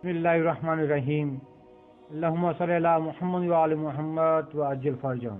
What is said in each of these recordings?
بسم اللہ الرحمن الرحیم اللہم صلی علی محمد و آل محمد و عجل فرجهم.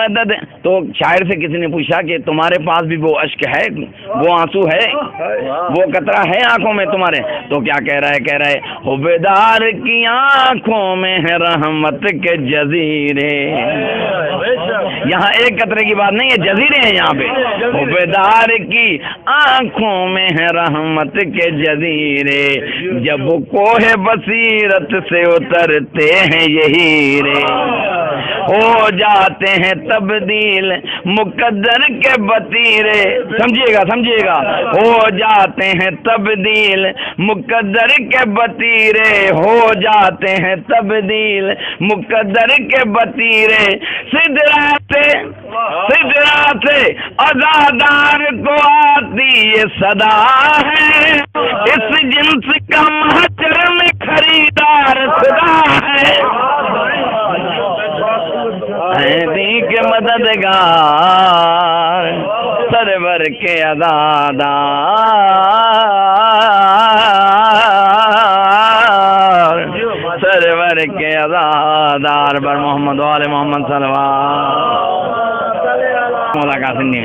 مدد. تو شاعر سے کسی نے پوچھا کہ تمہارے پاس بھی وہ اشک ہے, وہ آنسو ہے, وہ قطرہ ہے آنکھوں میں تمہارے؟ تو کیا کہہ رہا ہے حبیدار کی آنکھوں میں ہے رحمت کے جزیرے. یہاں ایک قطرے کی بات نہیں ہے, جزیرے ہیں یہاں پہ. حبیدار کی آنکھوں میں ہے رحمت کے جزیرے, جب کوہ بصیرت سے اترتے ہیں یہ ہیرے, ہو جاتے ہیں تبدیل مقدر کے بتیرے. سمجھیے گا ہو جاتے ہیں تبدیل مقدر کے بتیرے, ہو جاتے ہیں تبدیل مقدر کے بتیرے. سدرا سے عزادار کو آتی یہ صدا ہے, اس جنس کا محشر میں خریدار خدا ہے. دی کے مددگار سرور کے عزادار, سرور کے عزادار بر محمد وآل محمد صلوات. مولا قاسم نے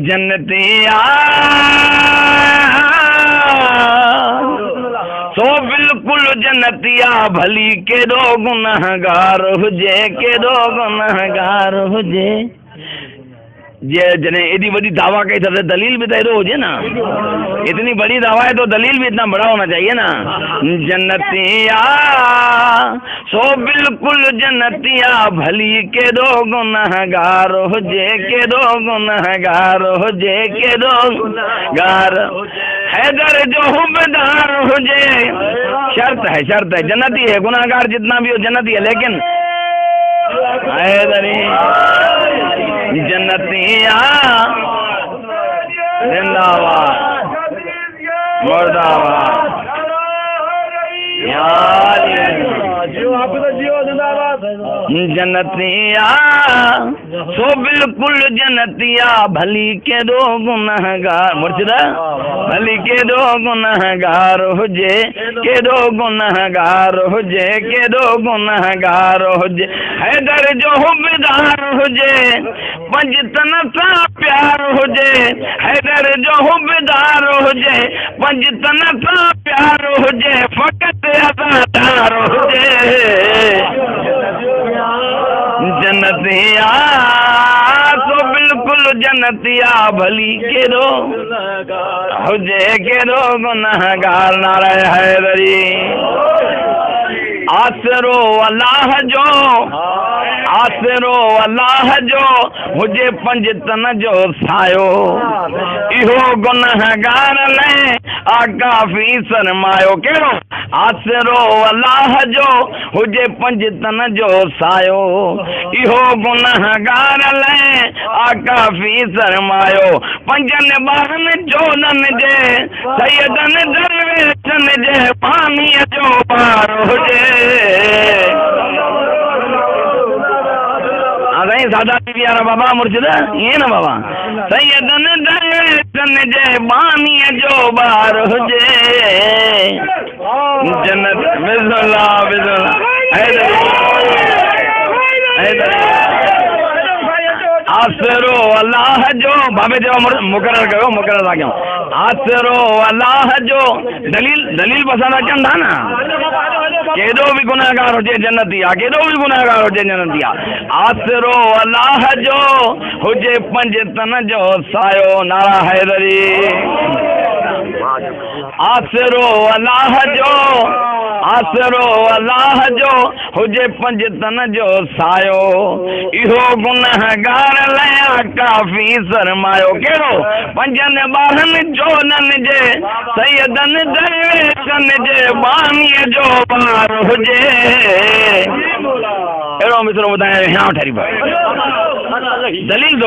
جنتیا سو بالکل جنتیا بھلی کے دو گنہگار ہوجے, کے دو گنہگار ہوجے. جنے ایڈی بڑی دعویٰ کہی تھا دلیل بھی تو ہو جائے نا, اتنی بڑی دعویٰ ہے تو دلیل بھی اتنا بڑا ہونا چاہیے نا. جنتیا سو بالکل جنتیا بھلی کے دو گنہگار ہوجے, کے دو گنہگار ہوجے, کے دو گنہگار. حیدر جو حبدار ہوجے, شرط ہے جنتی ہے, گنہگار جتنا بھی ہو جنتی ہے, لیکن حیدری جنتیا زندہ باد مردہ باد جنتیا سو بالکل جنتیا بھلی کے دو گنہگار. مرشدہ بھلی کے دو گنہگار ہوجے, کے دو گنہگار ہوجے, کے دو گنہگار ہوجے. حیدر جو حبدار ہوجے پنجتن سا پیار ہوجے, حیدر جو حبدار ہوجے پنجتن سا پیار ہوجے, فقط عزادار ہوجے. جنتیا تو بالکل جنتیا بھلی کے دو ہوجے, کے دو گنہگار. نعرہ حیدری. آسرو اللہ جو, آسرو اللہ جو ہوجے پنجتن جو سایو, ایہو گنہگار لیں آقا فی سرمایو. کہڑو آسرو اللہ جو ہوجے پنجتن جو سایو, ایہو گنہگار لیں آقا فی سرمایو. پنجن بارن جو نن جے سیدن درویشن جے پانی جو بار ہوجے. سادہ بی بابا مرشدہ یہ نا بابا سیدن درویشن جے پانی جو بار ہوجے. جنت بسم اللہ بسم اللہ. آسرو اللہ جو بابے جو مقرر کرو, مقرر آ گیا. آسرو اللہ جو دلیل پسند چند تھا نا, کہ دو بھی گناہگار ہو جائے جنتیا, کہ دو بھی گناہگار ہو جائے جنتیا. آسرو اللہ جو ہوجے پنجتن جو سایو. نعرہ حیدری. آسرو اللہ جو, آسرو اللہ جو ہوجے پنجتن جو سایو, ایہو گنہگار لیں کافی سرمایو. کہڑو پنجن بارن جو نن جے سیدن درویشن جے بانی جو بار ہوجے. اہڑو مصرو ٻڌايا ہاں ٹھری پاءِ دلیل تو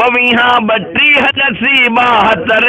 72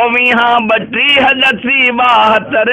72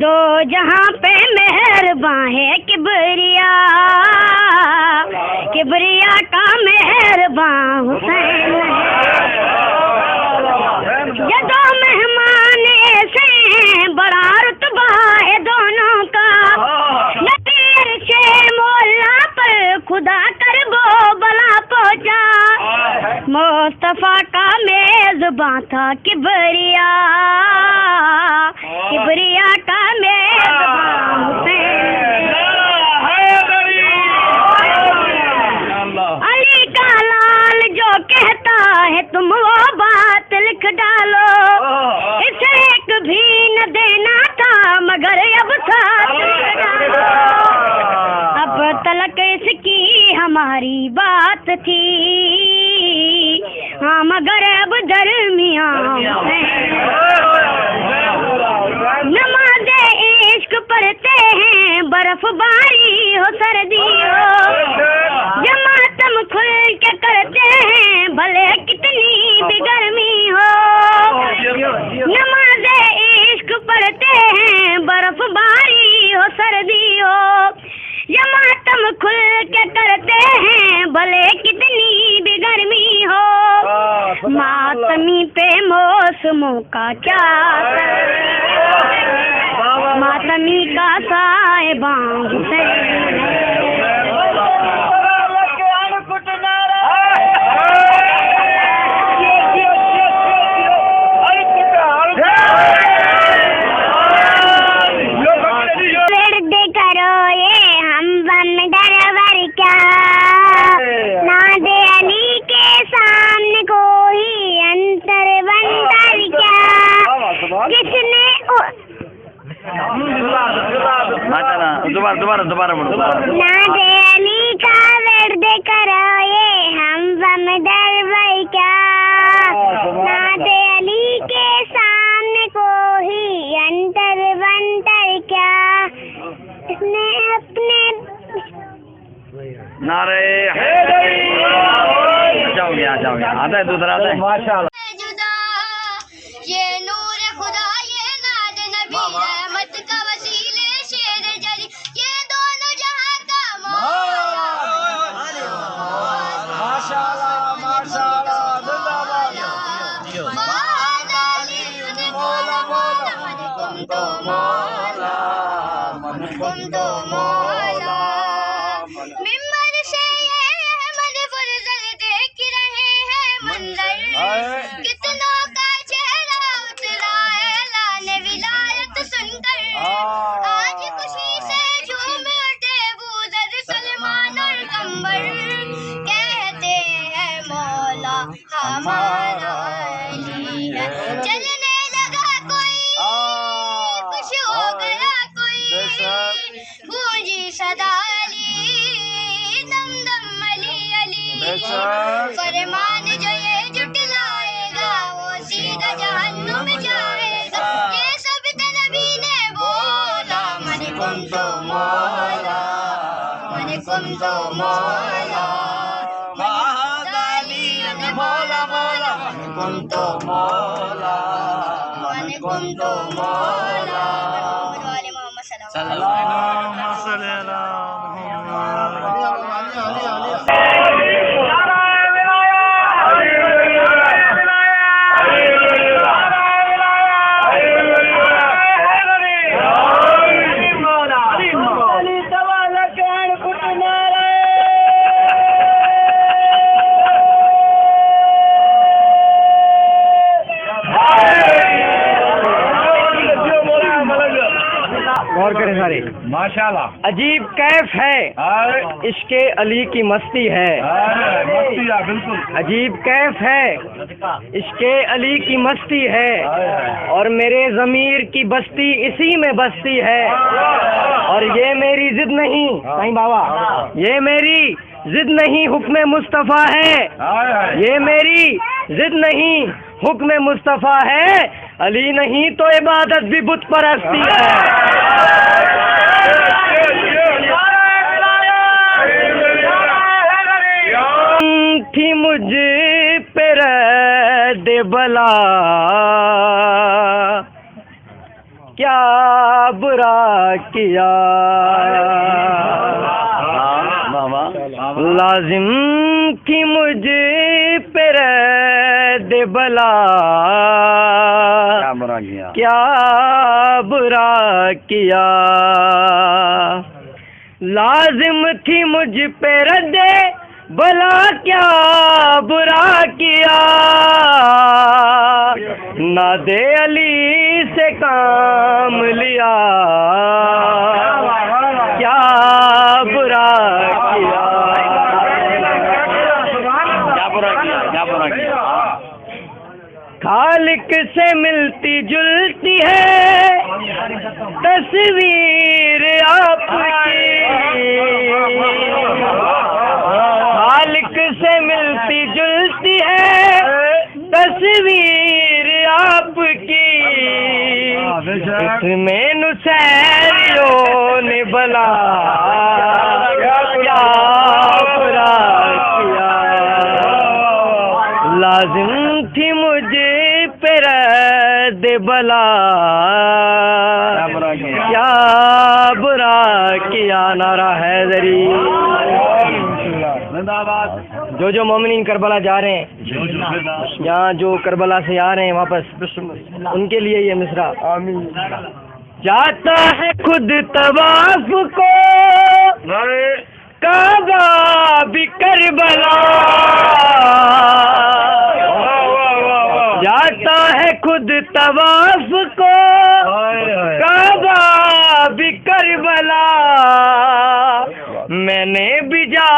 دو جہاں پہ مہرباں ہے کبریا، کبریا کا مہرباں حسین یہ دو مہمان ایسے ہیں بڑا رتبہ ہے دونوں کا، نبی عرش مولا پر خدا کر وہ بلا پہنچا، مصطفیٰ کا میزباں تھا کبریا، کبریا کا میزباں حسین، علی کا لال جو کہتا ہے تم وہ بات لکھ ڈالو، اسے ایک بھی نہ دینا تھا مگر اب ساتھ لکھ ڈالو، اب تلک اس کی ہماری بات تھی، ہاں مگر اب درمیان نماز عشق پڑھتے ہیں برف باری ہو سردی ہو، جماعتم کھل کے کرتے ہیں بھلے کتنی بھی گرمی ہو، نماز عشق پڑھتے ہیں برف باری ہو سردی ہو، جماعتم کھل کے کرتے ہیں بھلے کتنی بھی گرمی ہو، ماتمی پہ موسموں کا کیا ماتمی کا صاحباں حسین دوبارہ ناد علی کا ورد کرو یہ ہم بم در کیا، ناد علی کے سامنے کوئی انتر بنتر کیا، اس نے اپنے نعرے جاؤ گیا آتا ہے دوسرا آتا ہے ماشاء اللہ جدا یہ نور خدا یہ ناد نبی رحمت کا وسیلے شیر جری یہ دونوں جہاں کا مولا ماشاءاللہ مولا مولا مولا ممبر سے یہ احمد فرزل دیکھ رہے ہیں منظر، کتنوں کا چہرہ اترا ہے اعلان ولایت سن کر، آج خوشی سے جھوم اٹھے بوذر سلمان اور قمر، کہتے ہیں مولا ہمارا علی ہے، چلنے لگا کوئی خوش ہو گیا کوئی، گونجی صدا علی دم دم علی علی، فرمان جو یہ جھٹلائے گا وہ سیدھا جہنم جائے گا، یہ سب نبی نے بولا من کن تو مولا من کن تو مولا مولا مولا من کن تو مولا من کن تو مولا محمد صلی اللہ علیہ غور کریں سارے ماشاءاللہ عجیب کیف ہے عشق علی کی مستی ہے، بالکل عجیب کیف ہے عشق علی کی مستی ہے، اور میرے ضمیر کی بستی اسی میں بستی ہے، اور یہ میری ضد نہیں نہیں بابا، یہ میری ضد نہیں حکم مصطفیٰ ہے، یہ میری ضد نہیں حکم مصطفیٰ ہے، علی نہیں تو عبادت بھی بت پرستی ہے، تھی مجھ پہ رد بلا کیا برا کیا، لازم تھی مجھ پہ رد بلا، کیا برا کیا، لازم تھی مجھ پہ رد بلا، کیا برا کیا، ناد علی سے کام لیا، کیا برا کیا، خالق سے ملتی جلتی ہے تصویر آپ کی، خالق سے ملتی جلتی ہے تصویر آپ کی، اس میں نصیریوں نے بلا، کیا برا کیا، لازم تھی مجھے پہ رد بلا، کیا برا کیا، نعرہ حیدری۔ جو مومنین کربلا جا رہے ہیں، یہاں جو کربلا سے آ رہے ہیں واپس، ان کے لیے یہ مصرع۔ جاتا ہے خود طواف کو کعبہ بھی کربلا، جاتا ہے خود طواف کو کعبہ بھی کربلا، میں نے بھی جا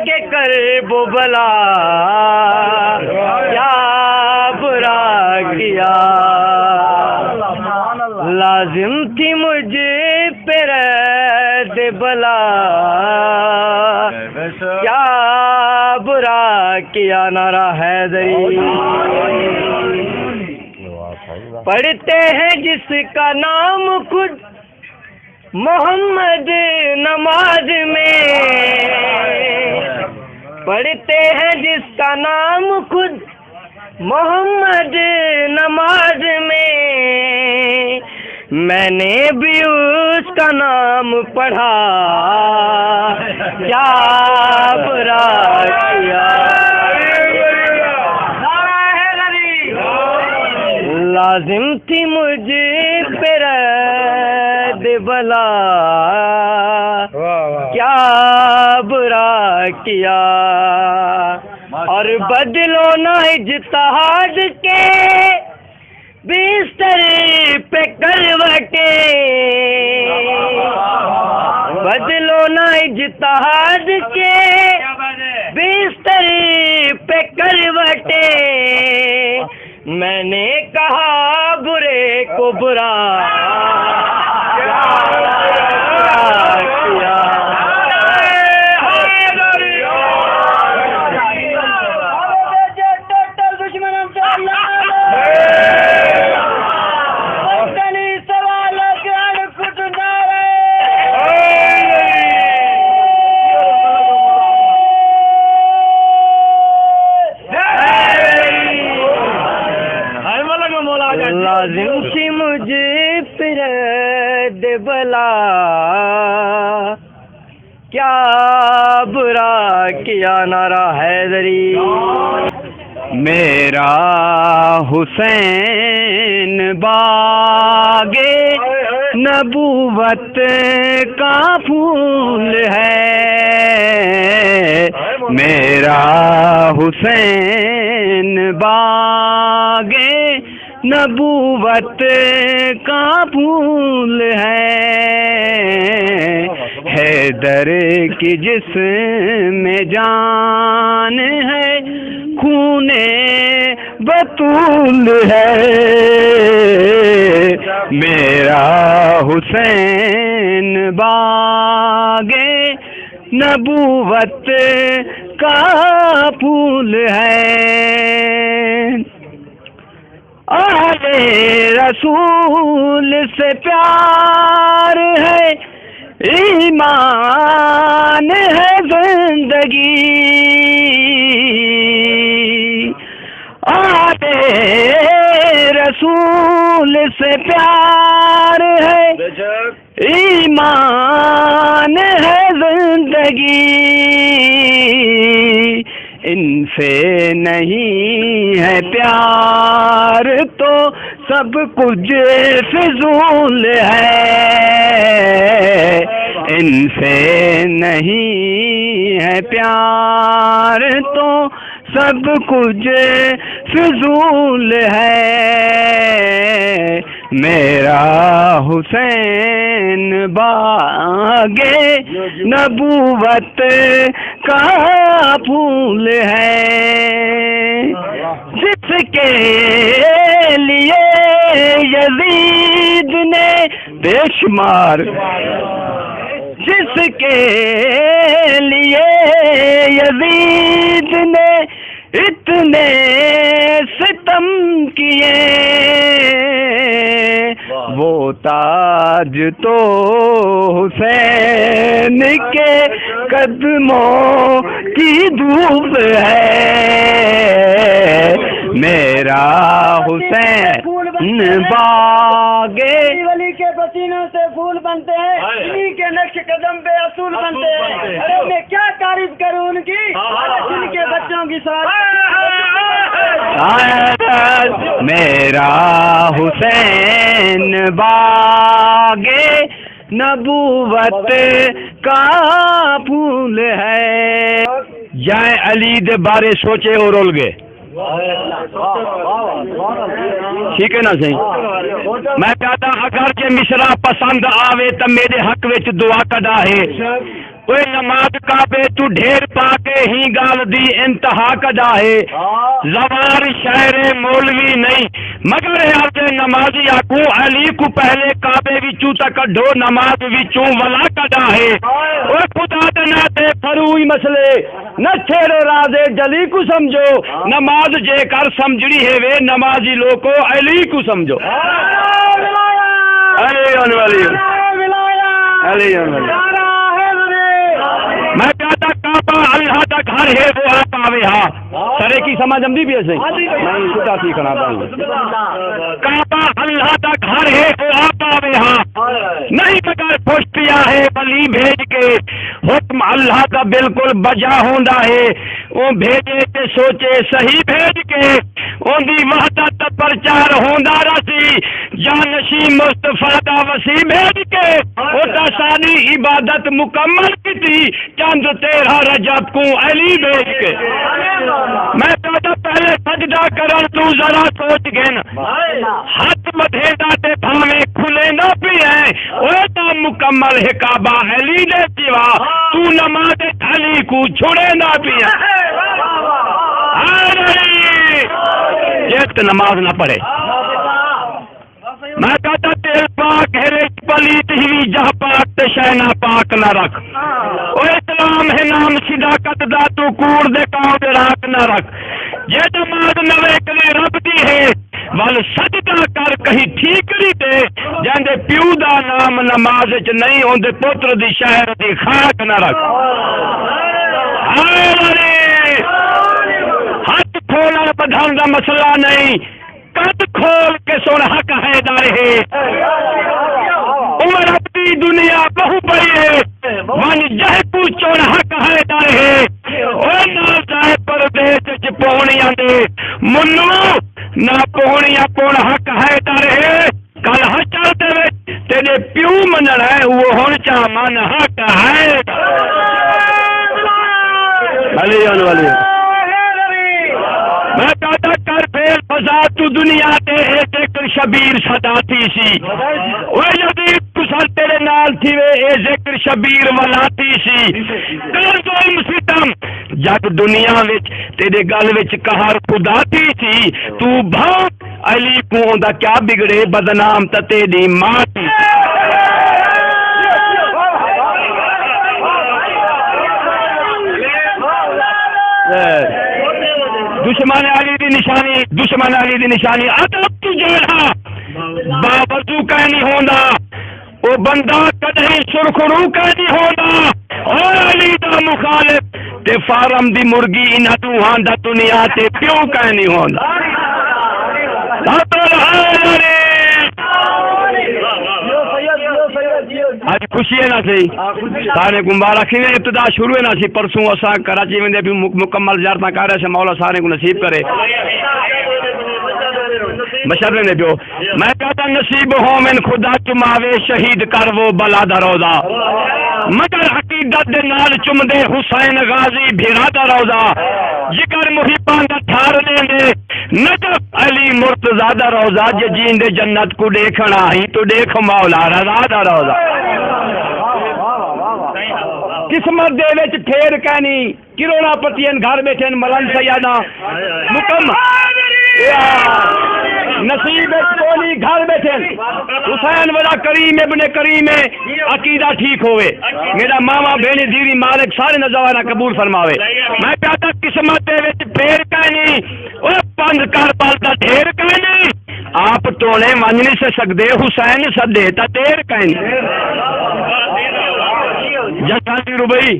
کے کرب و بلا، کیا برا کیا، لازم تھی مجھے پہ رد بلا، کیا برا کیا، نعرہ حیدری۔ پڑھتے ہیں جس کا نام خود محمد نماز میں، پڑھتے ہیں جس کا نام خود محمد نماز میں، میں نے بھی اس کا نام پڑھا، کیا برا کیا، لازم تھی مجھے پہ رد بلا، کیا برا کیا، اور بدلو نہ اجتہاد کے بستر پہ کروٹیں، بدلو نہ اجتہاد کے بستر پہ کروٹیں، میں نے کہا برے کو برا، کیا کیا، لازم تھی مجھے پہ رد بلا، کیا برا کیا، نعرہ حیدری۔ میرا حسین باغ نبوت کا پھول ہے، میرا حسین باغ نبوت کا پھول ہے، حیدر کی جسم میں جان ہے، خون بطول ہے، میرا حسین باغ نبوت کا پھول ہے، آل رسول سے پیار ہے، ایمان ہے زندگی، آل رسول سے پیار زندگی ان سے نہیں ہے پیار تو سب کچھ فضول ہے، ان سے نہیں ہے پیار تو سب کچھ فضول ہے، میرا حسین باغے نبوت کا پھول ہے، جس کے لیے یزید نے بے شمار، جس کے لیے یزید نے اتنے ستم کیے، وہ تاج تو حسین کے قدموں کی دھوپ ہے، میرا حسین باغے ولی کے پسینوں سے پھول بنتے ہیں، انہی کے نقش قدم پہ اصول بنتے ہیں، ارے میں کیا تعریف کروں ان کی، جن کے بچوں کی ساتھ میرا حسین باغے نبوت کا پھول ہے، جائیں علی دے بارے سوچے اور رول گئے، ٹھیک ہے نا صحیح؟ میں کہتا اگر کہ مصرا پسند آوے تو میرے حق وچ دعا کدا ہے، اوے نماز کعبے تو ڈھیر پا کے ہی گال دی انتہا کدا ہے، زوار شہر مولوی نہیں مگر عرض نمازی آکو علی کو پہلے کعبے وچوں تا کڈھو نماز وچوں ولا کدا ہے، اوے خدا دے نا تے فروئی مسئلے نہ چھیڑو راز جلی کو سمجھو، نماز جے کر سمجھڑی ہے وے نمازی لوگو علی کو سمجھو، علی والی علی والی میں کہتا کعبہ اللہ کا گھر ہے وہ آپ آوے ہاں سرے کی سمجھ ہم بھی ایسے میں خدا سیکھنا پاؤں کعبہ اللہ کا گھر ہے وہ آپ آوے ہاں نہیں مگر پوچھتیا ہے بلی بھیج کے حکم اللہ کا بالکل بجا ہوندا ہے وہ بھیجے تے سوچے صحیح بھیج کے ان دی وحدت پرچار ہوندا رسی جانشی مصطفیٰ دا وسیع بھیج کے اوتا سانی عبادت مکمل کی تھی چند 13 رجب کو علی بھیج کے میں کہتا پہلے سجدہ کرن تو ذرا سوچ گن ہاتھ مدھیدا تے بھاویں کھلے نہ پی ہیں اوتا مکمل ہے کعبہ علی دے سوا تو نماز علی کو چھوڑے نہ پی ہیں یہ نماز نہ پڑھے میں کہتا تیل پاک ہے پلیت ہی جہاں پاک تے شہنا پاک نہ رکھ او اسلام ہے نام صداقت دا تو کوڑ دے کاؤ دے راک نہ رکھ یہ نماز نوے کلی رب دی ہے ول سجدہ کر کہیں ٹھیکری دے جاندے پیو دا نام نماز وچ نہیں ہوندے پتر دی شہر دی خاک نہ رکھ ہاتھ کھولا بدھان دا مسئلہ نہیں قد کھول کے سن حق ہے دارے عمر اپنی دنیا بہو پڑی ہے ون جہ پوچھون حق ہے دارے او نہ جائے پردیس چ پونیاں دے منو نہ پونیاں پون حق ہے دارے کل حشر دے وچ تیرے پیو منن ہے وہ ہن چا من حق ہے علی والی میں کہتا کر پھر فساد تو دنیا تے اے ذکر شبیر صداتی سی او یزید کسر تیرے نال تھی وے اے ذکر شبیر ولاتی سی کر ظلم ستم جگ دنیا وچ تیرے گل وچ قہر خداتی سی تو بھاگ علی کو دا کیا بگڑے بدنام تے تیری ماں تھی دشمن علی دی نشانی ادب تو جیڑا باوضو کہ نہیں ہوندا او بندہ کدی سرخرو کہ نہیں ہوندا او علی دا مخالف تے فارم دی مرغی انہاں دوہاں دا دنیا تے پیو کہ نہیں ہوندا اج خوشی ہے نا سی سارے گمبارا کھنے ابتدا شروع ہے نا سی پرسوں اساں کراچی میں بھی مکمل زیارتاں کر رہے سے مولا سارے کو نصیب کرے مشرے نے جو میں کہتا نصیب ہو من خدا چماوے شہید کر وہ بلا دا روزہ مگر عقیدت دے نال چم دے حسین غازی بھیڑا دا روزہ جگر محبان دا ٹھار دے دے نجف علی مرتضی دا روزہ جے جین دے جنت کو دیکھنا ہی تو دیکھ مولا رضا دا روزہ قسمت دے وچ پھیر کہنی کروڑا پتین گھر بیٹھے ملن سیادہ مکمل نصیب کولی گھر بیٹھے حسین والا کریم ابن کریم عقیدہ ٹھیک ہوئے میرا ماما بہن دیری مالک سارے نظوانہ قبول فرماوے میں کہتا قسمت دے وچ پھیر کہنی او پنج کر پالتا ڈھیر کہنی آپ تونے من نہیں سے سکدے حسین سدے تا دیر کہنی جٹانی روبئی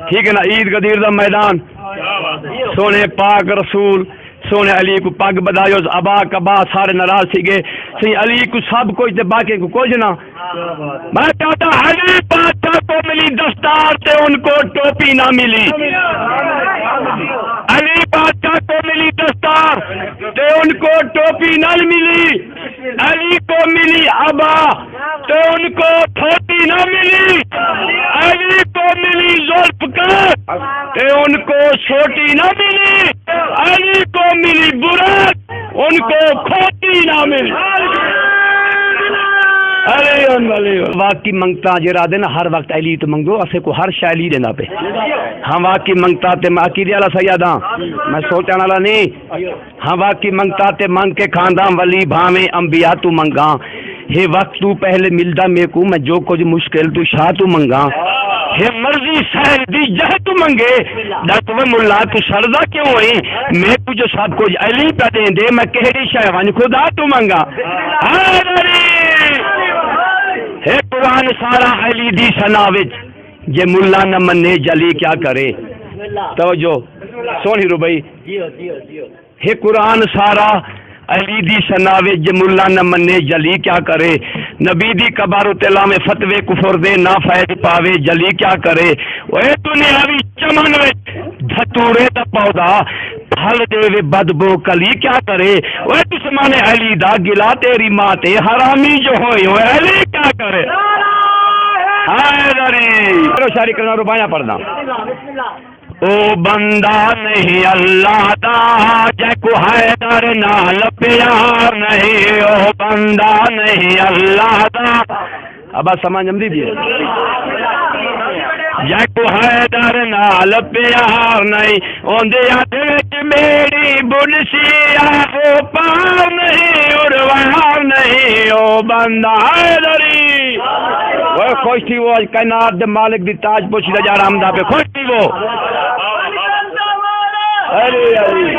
ٹھیک ہے نا عید غدیر دا میدان سونے پاک رسول سونے علی کو پگ بدایو ابا کبا سارے ناراض تھی گئے سی علی کو سب کچھ تے باقی کو کچھ نہ میں چاہتا علی بادشاہ کو ملی دستار تے ان کو ٹوپی نہ ملی علی بادشاہ کو ملی دستار تے ان کو ٹوپی نہ ملی علی کو ملی ابا تے ان کو دھوتی نہ ملی علی کو ملی ذوالفقار تے ان کو چھوٹی نہ ملی علی کو ملی برات ان کو کھوتی نہ ملی واقعی منگتا جرا دینا ہر وقت علی تو منگو اسے کو ہر شے علی دینا پہ ہاں واقعی منگتا تے میں عقیدے والا سیاداں میں سوچنے والا نہیں ہاں واقعی منگتا تے منگ کے کھانداں ولی بھاویں انبیاء تو منگاں ہے وقت تو پہلے ملدا میرے کو میں جو کچھ مشکل تو شاہ تو منگاں ہے مرضی سہل دی جہ تو منگے ڈاکٹر ملا تو سردا کیوں ہوئی میں کو جو سب کچھ علی پہ دیں دے میں کہڑی شے وان خدا تو منگا ہے قرآن سارا علی دی سنا وچ جے ملا نہ منے جلی کیا کرے توجہ سونی روبئی ہے قرآن سارا علی دی سنا وچ جے ملا نہ منے جلی کیا کرے نبی دی کبار و تلا میں فتوے کفر دے نہ فائد پاوے جلی کیا کرے اوے تو نے ابھی چمن وچ دھتورے دا پودا پھل دے وے بدبو کلی کیا کرے اوے دشمن علی دا گلا تیری ماں تے حرامی جو ہوئے اوے علی کیا کرے حیدری شاری کرنا ربایا پڑھنا او بندہ نہیں اللہ دا جے کو حیدر نال پیار نہیں او بندہ نہیں اللہ دا اب سمجھ جمدی بھی ہے جے کو حیدر نال پیار نہیں اوندے ہاتھ وچ میری بنسی او پار نہیں اڑوار نہیں او بندہ حیدری وہ خوش تھی وہ کائنات دے مالک دی تاج پوشی دا جا رحمدہ پہ خوش تھی وہ علی علی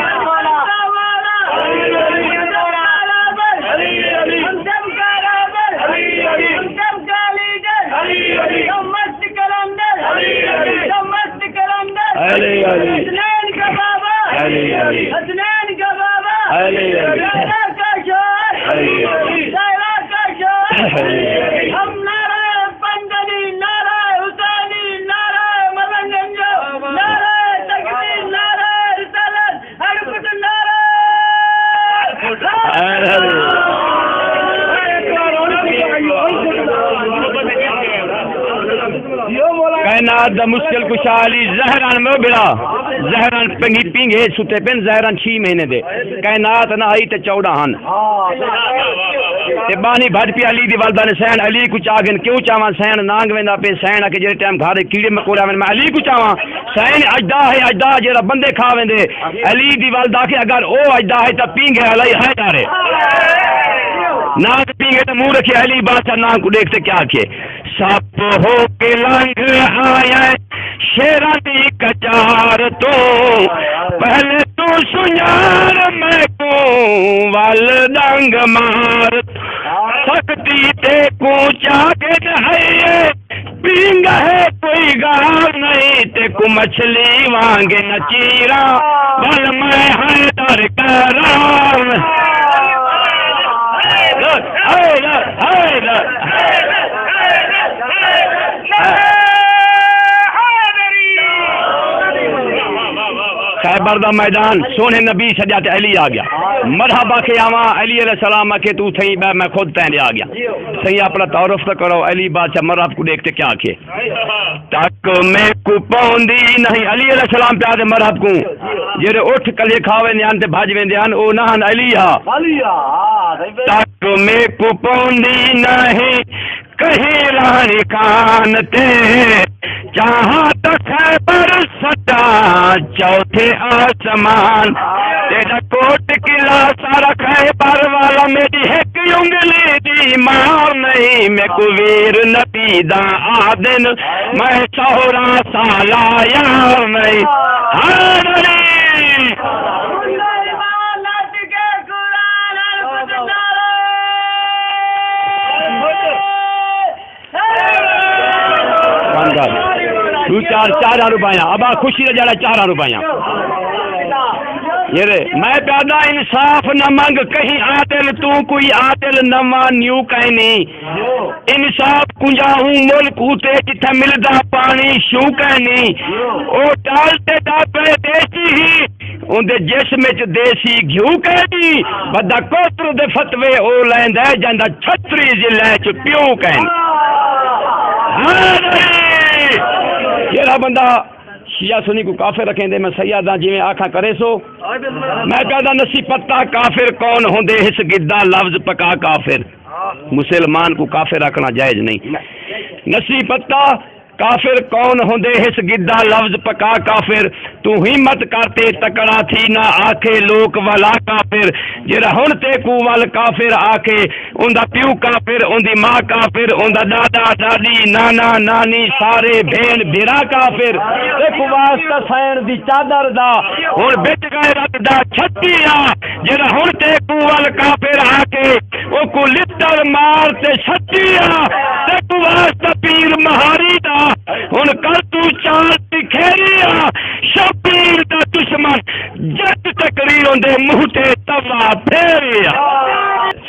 کائنات دا مشکل کشا علی زہران میں بڑا زہران پنگی پینگے ستے پین زہران 6 مہینے دے کائنات نہ آئی تے 14 ہن تے بانی بھٹ پی علی دی والدہ نے سین علی کو چاگن کیوں چاواں سین نانگ ویندا پے سین کہ جڑے ٹائم گھر کیڑے مکوڑا میں علی کو چاواں سین اجدا ہے اجدا جڑا بندے کھا ویندے علی دی والدہ کہ اگر او اجدا ہے تے پینگے علی ہے دارے ناک پینگے تے منہ رکھے علی بادشاہ ناک کو دیکھتے کیا کیے سپ ہو کے لنگ آیا شیراں دی کچار تو پہلے تو سنیار میں کو ول ڈنگ مار سکتی تے کو چاگن ہے پینگ ہے کوئی گار نہیں تے کو مچھلی وانگ نچیرا بل میں حیدر کرام خیبر دا میدان سونے نبی سجا تے علی آ گیا مرحبا کے آواں علی علیہ السلام کے تو تھئی میں خود تین آ گیا صحیح اپنا تعارف تو کرو علی بادشاہ مرحب کو دیکھتے کیا کہ تک میں کو پوندی نہیں علی علیہ السلام پہ آدھے مرحب کو جڑے اٹھ کلے کھاوے نیان تے بھج ویندے ہن او نہ علی ہا تک میں کو پوندی نہیں کہیں رانی کان تے جہاں تک خیبر سٹا چوتھے آسمان تیرا کوٹ قلعہ سارا خیبر والا میری ایک انگلی دی مار نہیں میں کو ویر نبی دا آدن میں سورا سالا یار نہیں ہر تو چار روپیہ ابا خوشی دا جڑا 4 روپیہ یہ میں پیدا انصاف نہ منگ کہیں عادل تو کوئی عادل نہ مانیو کہیں نہیں انصاف کنجا ہوں ملک ہوتے جتھا ملدا پانی شو کہیں نہیں او ڈالتے ڈابے دیسی ہی ان دے جسم وچ دیسی گھیو کہیں نہیں بدا کوتر دے فتوے او لیندا جاندا چھتری ضلع چ پیو کہیں یہ بندہ شیعہ سنی کو کافر رکھیں دے میں سیادہ جی میں آکھا کرے سو میں کہتا نسی پتہ کافر کون ہوندے اس گدہ لفظ پکا کافر مسلمان کو کافر رکھنا جائز نہیں نسی پتہ کافر کون ہوندے اس گدہ لفظ پکا کافر تو ہمت کرتے تکڑا تھی نہ آکھے لوک والا کافر جرا ہن تے کو وال کافر آکھے اوندا پیو کافر اوندی ماں کافر اوندا دادا دادی نانا نانی سارے بھین بھرا کافر ایک واسطہ سین دی چادر دا ہن بچ غیرت دا چھتی آ جرا ہن تے کو وال کافر آکھے او کو لتر مار تے چھتی آ تے کو واسطہ پیر مہاری دا ہن کر تو چال کھیری آ شبیر دا دشمن جت تقریر ہوندے منہ تے توا پھیری آ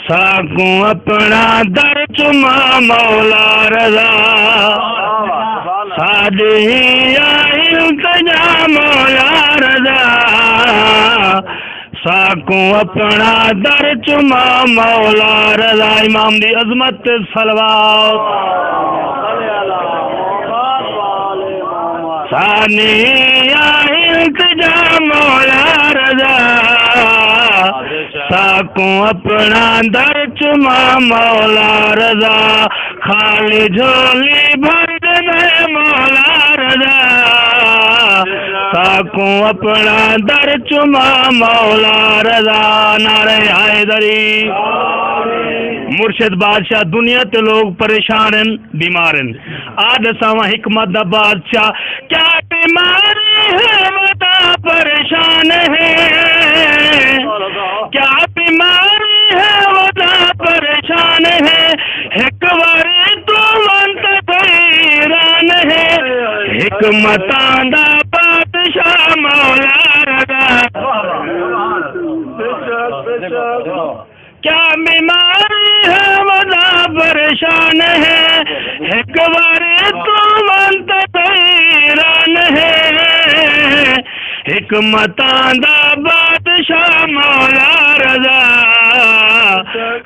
ساکوں اپنا در چما مولا رضا سادی آئی التجا مولا رضا ساکوں اپنا در چما مولا رضا امام دی عظمت صلوات سانی آئی التجا مولا رضا ساکوں اپنا در چما مولا رضا خالی جھولی بھر دے مولا رضا ساکوں اپنا در چما مولا رضا نعرہ حیدری مرشد بادشاہ دنیا تے لوگ پریشان ہیں بیمار ہیں آدھ سوا حکمت دا بادشاہ کیا بیماری ہے ودا پریشان ہے کیا بیماری ہے ودا پریشان ہے ایک باری تو منت حیران ہے حکمتاں دا بادشاہ مولا رضا کیا بیماری ہے ودا پریشان ہے ایک باری تو منت حیران ہے حکمتاں دا بادشاہ مولا رضا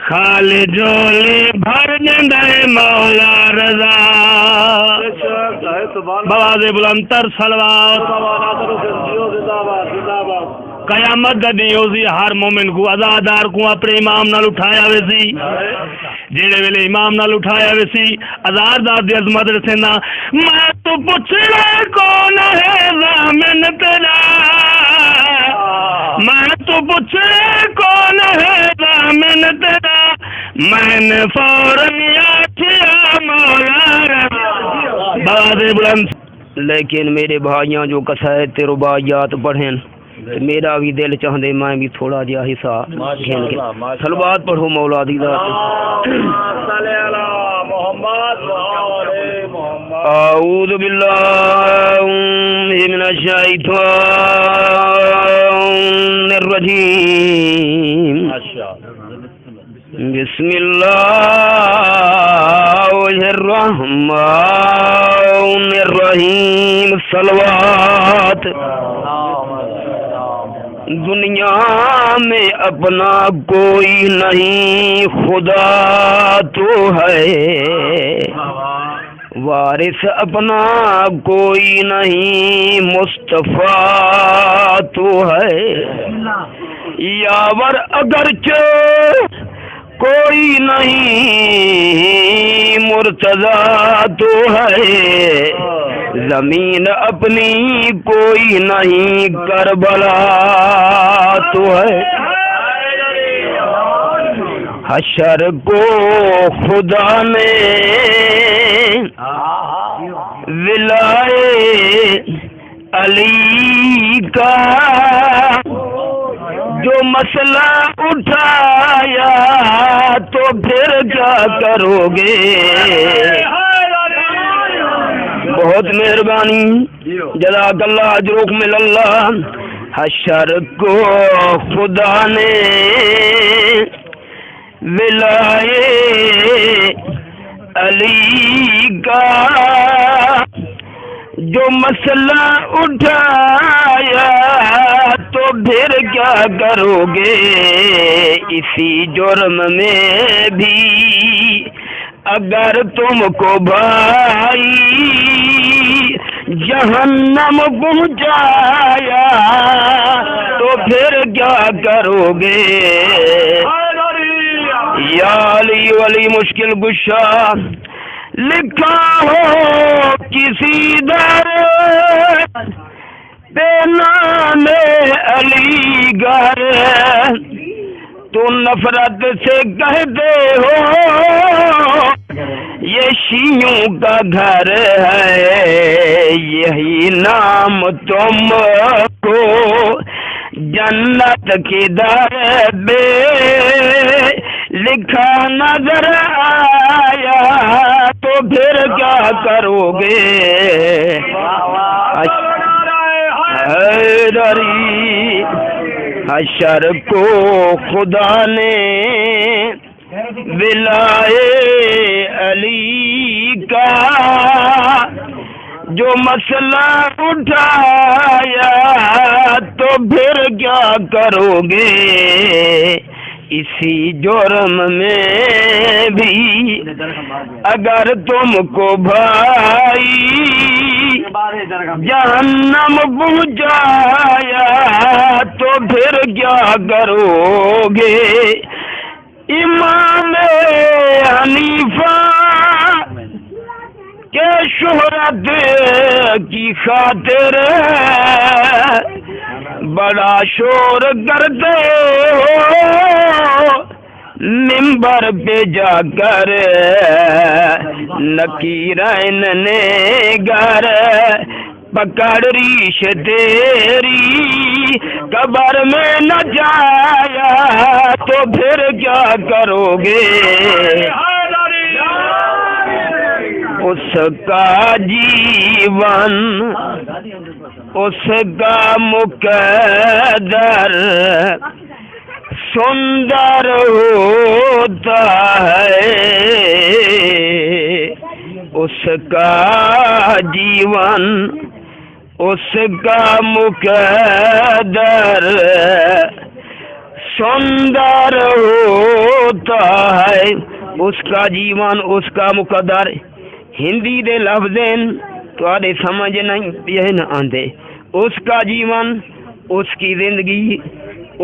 خالی جولی بھر جندے مولا رضا بواز بلندر صلوات قیامت دا دن ہوسی ہر مومن کو ازادار کو اپنے امام نال اٹھایا ویسی جیڑے ویلے امام نال اٹھایا ویسی ازادار دی عظمت رسینا میں تو پوچھنا کون ہے ضامن تیرا میں تو پوچھنا کون ہے ضامن تیرا میں نے فوراً یاتیا مولا رضا باد بلند لیکن میرے بھائیاں جو قصائد تے رباعیات پڑھیں میرا بھی دل چاہندے میں بھی تھوڑا جہا حصہ گھن کے صلوات پڑھو مولا دی ذات اعوذ باللہ من الشیطان الرجیم بسم اللہ الرحمن الرحیم صلوات دنیا میں اپنا کوئی نہیں، خدا تو ہے، وارث اپنا کوئی نہیں، مصطفیٰ تو ہے، یاور اگرچہ کوئی نہیں، مرتضیٰ تو ہے، زمین اپنی کوئی نہیں، کربلا تو ہے، حشر کو خدا نے ولائے علی کا جو مسئلہ اٹھایا تو پھر کیا کرو گے؟ بہت مہربانی، جزاک اللہ، اجرک من اللہ۔ حشر کو خدا نے ولائے علی کا جو مسئلہ اٹھایا تو پھر کیا کرو گے؟ اسی جرم میں بھی اگر تم کو بھائی جہنم پہنچایا تو پھر کیا کرو گے؟ یا علی ولی مشکل گشا، لکھا ہو کسی در پہ نام علی گھر، تو نفرت سے کہتے ہو یہ شیعوں کا گھر ہے، یہی نام تم کو جنت کی در پہ لکھا نظر آیا تو پھر کیا کرو گے؟ حیدری حشر کو خدا نے ولائے علی کا جو مسئلہ اٹھایا تو پھر کیا کرو گے؟ اسی جرم میں بھی اگر تم کو بھائی جہنم پہنچایا تو پھر کیا کرو گے؟ امام حنیفہ کے شہرت کی خاطر بڑا شور کرتے ہو، منبر پہ جا کر نکیرین نے گر پکڑ ریش تیری قبر میں نہ جایا تو پھر کیا کرو گے؟ اس کا جیون اس کا مقدر سندر ہوتا ہے، اس کا جیون اس کا مقدر سندر ہوتا ہے، اس کا جیون اس کا مقدر۔ ہندی دے لفظیں تو آدھے سمجھ نہیں یہ نہ آندے، اس کا جیون اس کی زندگی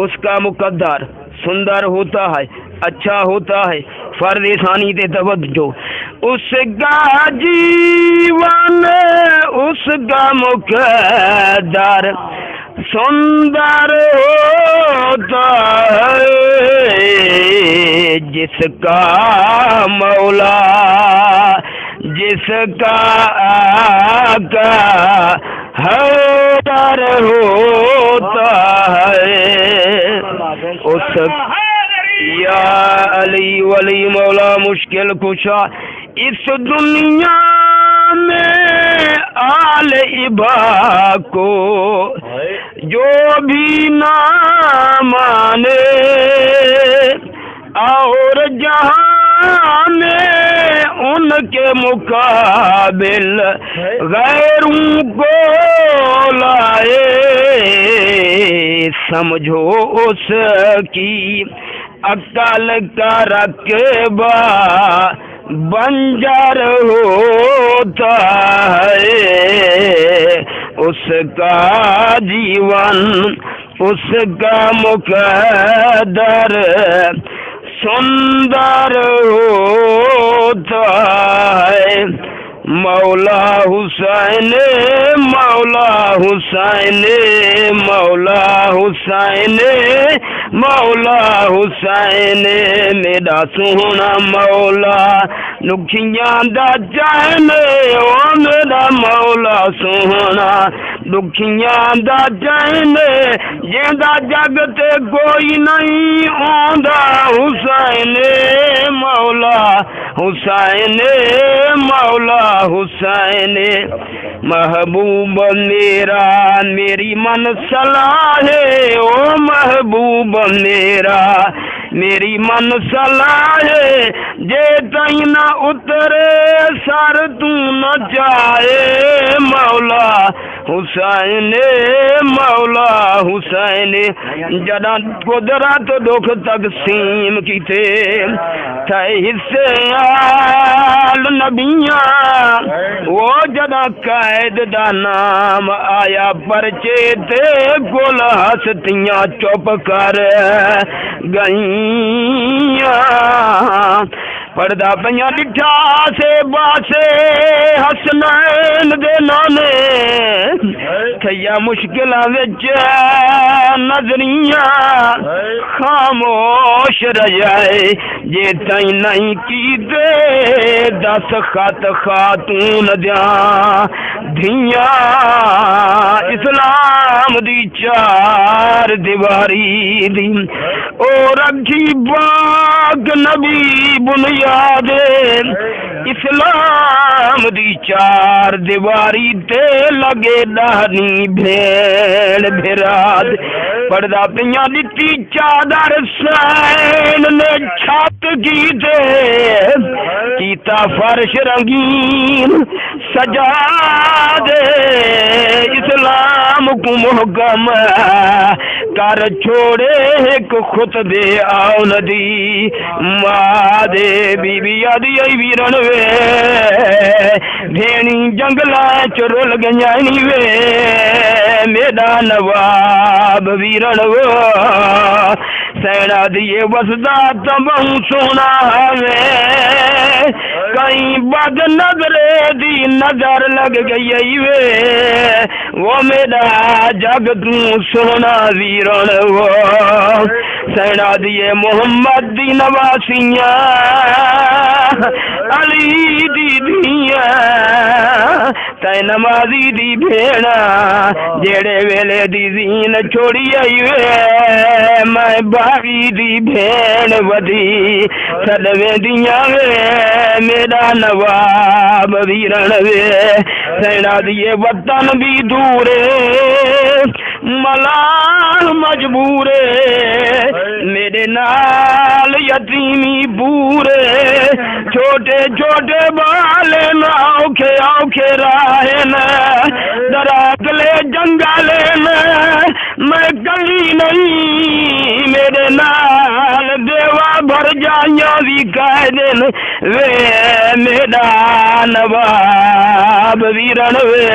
اس کا مقدر سندر ہوتا ہے، اچھا ہوتا ہے۔ فرض ثانی تے توجہ، اس کا جیون اس کا مقدر سندر ہوتا ہے، جس کا مولا جس کا آقا حیدر ہوتا ہے، اس یا علی ولی مولا مشکل کشا۔ اس دنیا میں آل ابا کو جو بھی نہ مانے، اور جہاں میں ان کے مقابل غیروں کو لائے، سمجھو اس کی عقل کا رقبہ بنجر ہوتا ہے، اس کا جیون اس کا مقدر سندر ہوتا ہے۔ مولا حسین مولا حسین مولا حسین مولا حسین میرا سونا مولا دکھیاں دا چین او میرا مولا سونا دکھیاں دا چین جیندا جگ تے کوئی نہیں آندا حسین مولا حسین مولا حسین محبوب میرا میری من صلاح ہے، او محبوب میرا میری من صلاح ہے، جے تائیں نہ اترے سر تو نہ جائے مولا حسین مولا حسین۔ جداں قدرت دکھ تقسیم کیتے تھے حصے آل نبیاں، وہ جداں قائد دا نام آیا پرچے تے گل ہستیاں چپ کر گئیاں، پردہ پہیاں ڈٹھا سے باسے حسنین دے نانے تھیا مشکلہ وچ نظریاں خاموش رجائے جے تائیں نہیں کی دے دس خط خاتون دیاں دھیاں اسلام دی چار دیواری دی او رکھی باغ نبی بنیاد اسلام دی چار دیواری تے لگے دہنی بھیڑ بھراد پردہ پہیاں دتی چادر سین نے چھت کی دے کیتا فرش رنگین سجا دے اسلام کو محکم کر چھوڑے ایک خطبے آؤ ندی ماں دے بی بی آدھی آئی ویرن وے بھینی جنگلہ چرول گنجائنی وے میرا نواب ویرن وے سینا دیے وسدا تمہوں سونا ہے کہیں بد نظرے دی نظر لگ گئی وے وہ میرا جگ تو سونا ویرن وہ سینا دیے محمد دی نواسیاں علی دی دیاں تے نمازی دی بھیڑا جیڑے ویلے دی زین چھوڑی آئی وے میں باغی دی بھیڑ ودی سلوے دیاں وے میرا نواب ویرن وے سینا دیے وطن بھی دورے ملال مجبورے میرے نال یتیمی بورے چھوٹے چھوٹے بالے نا اوکھے اوکھے راہے نا دراکلے جنگالے نا میں کہیں نہیں میرے نال دیوا بھر جائیاں بھی قائدن وے میرا نواب ویرن وے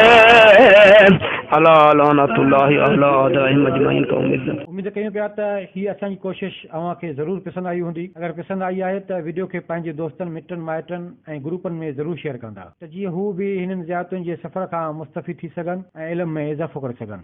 اللہ لعنت اللہ علی اعدائهم اجمعین کا امید کہیں پیا ته هي اسان جي کوشش اوهان کي ضرور پسند آئی هوندي اگر پسند آئی آهي ته ويڊيو کي پنهنجي دوستن مٽن مائٽن ۽ گروپن ۾ ضرور شيئر ڪندا ته جيئن هو به هنن زيارتن جي سفر کان مستفيد ٿي سگهن ۽ علم ۾ اضافو ڪري سگهن